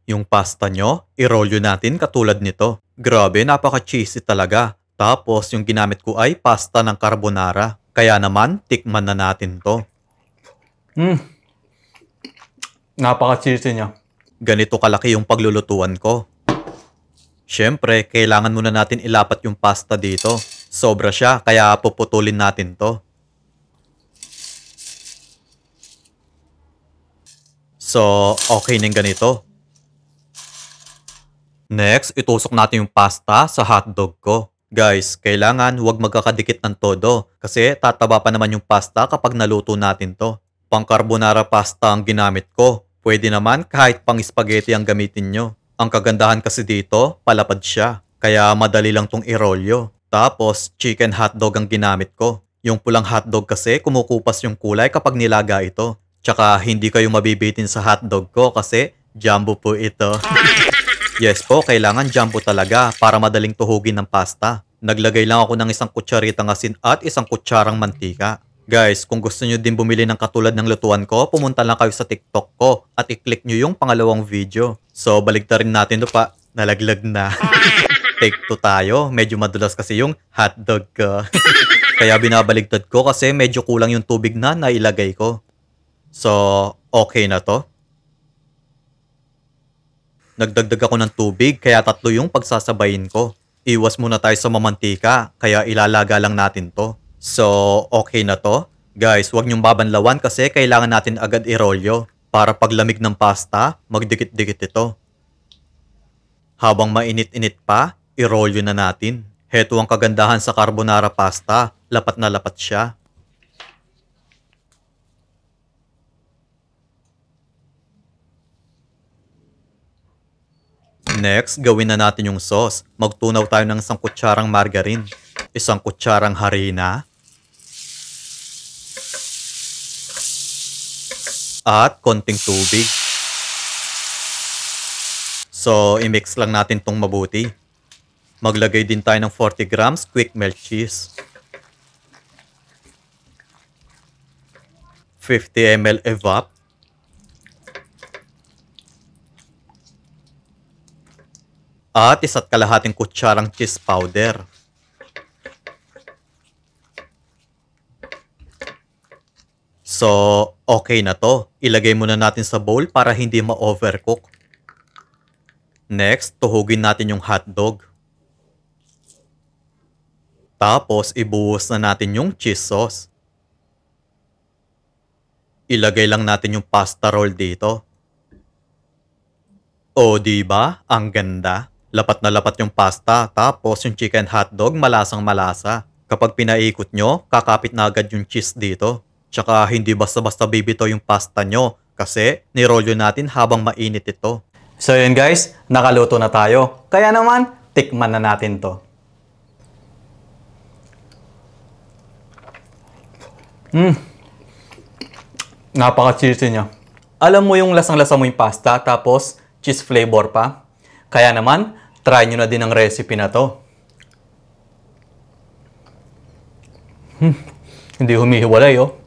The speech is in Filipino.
Yung pasta nyo, irolyo natin katulad nito. Grabe, napaka-cheesy talaga. Tapos yung ginamit ko ay pasta ng carbonara. Kaya naman, tikman na natin to. Napaka-cheesy niya. Ganito kalaki yung paglulutuan ko. Siyempre, kailangan muna natin ilapat yung pasta dito. Sobra siya, kaya puputulin natin to. So, okay na yung ganito. Next, itusok natin yung pasta sa hotdog ko. Guys, kailangan huwag magkakadikit ng todo kasi tataba pa naman yung pasta kapag naluto natin to. Pang carbonara pasta ang ginamit ko. Pwede naman kahit pang spaghetti ang gamitin nyo. Ang kagandahan kasi dito, palapad siya. Kaya madali lang tong irolyo. Tapos, chicken hotdog ang ginamit ko. Yung pulang hotdog kasi kumukupas yung kulay kapag nilaga ito. Tsaka hindi kayo mabibitin sa hotdog ko kasi jumbo po ito. Yes po, kailangan jumbo talaga para madaling tuhugin ng pasta. Naglagay lang ako ng isang kutsaritang asin at isang kutsarang mantika. Guys, kung gusto nyo din bumili ng katulad ng lutuan ko, pumunta lang kayo sa TikTok ko at i-click nyo yung pangalawang video. So, baligtarin natin ito pa. Nalaglag na. Take 2 tayo. Medyo madulas kasi yung hotdog ko. Kaya binabaligtad ko kasi medyo kulang yung tubig na nailagay ko. So, okay na to. Nagdagdag ako ng tubig kaya 3 yung pagsasabayin ko. Iwas muna tayo sa mamantika kaya ilalaga lang natin to. So, okay na to. Guys, huwag niyong babanlawan kasi kailangan natin agad irolyo para paglamig ng pasta, magdikit-dikit ito. Habang mainit-init pa, irolyo na natin. Heto ang kagandahan sa carbonara pasta. Lapat na lapat siya. Next, gawin na natin yung sauce. Magtunaw tayo ng 1 kutsarang margarine, 1 kutsarang harina, at konting tubig. So, i-mix lang natin tong mabuti. Maglagay din tayo ng 40 grams quick melt cheese. 50 ml evap. At 1.5 kutsarang cheese powder. So, okay na to. Ilagay muna natin sa bowl para hindi ma-overcook. Next, tuhugin natin yung hotdog. Tapos, ibuhos na natin yung cheese sauce. Ilagay lang natin yung pasta roll dito. O, diba? Ang ganda. Lapat na lapat yung pasta, tapos yung chicken hotdog malasang malasa. Kapag pinaikot nyo, kakapit na agad yung cheese dito. Tsaka hindi basta-basta bibito yung pasta nyo kasi nirolyo natin habang mainit ito. So yun guys, nakaluto na tayo. Kaya naman, tikman na natin to. Napaka-cheesy niya. Alam mo yung lasang-lasa mo yung pasta tapos cheese flavor pa. Kaya naman, try nyo na din ang recipe na to. Hindi humihiwalay oh.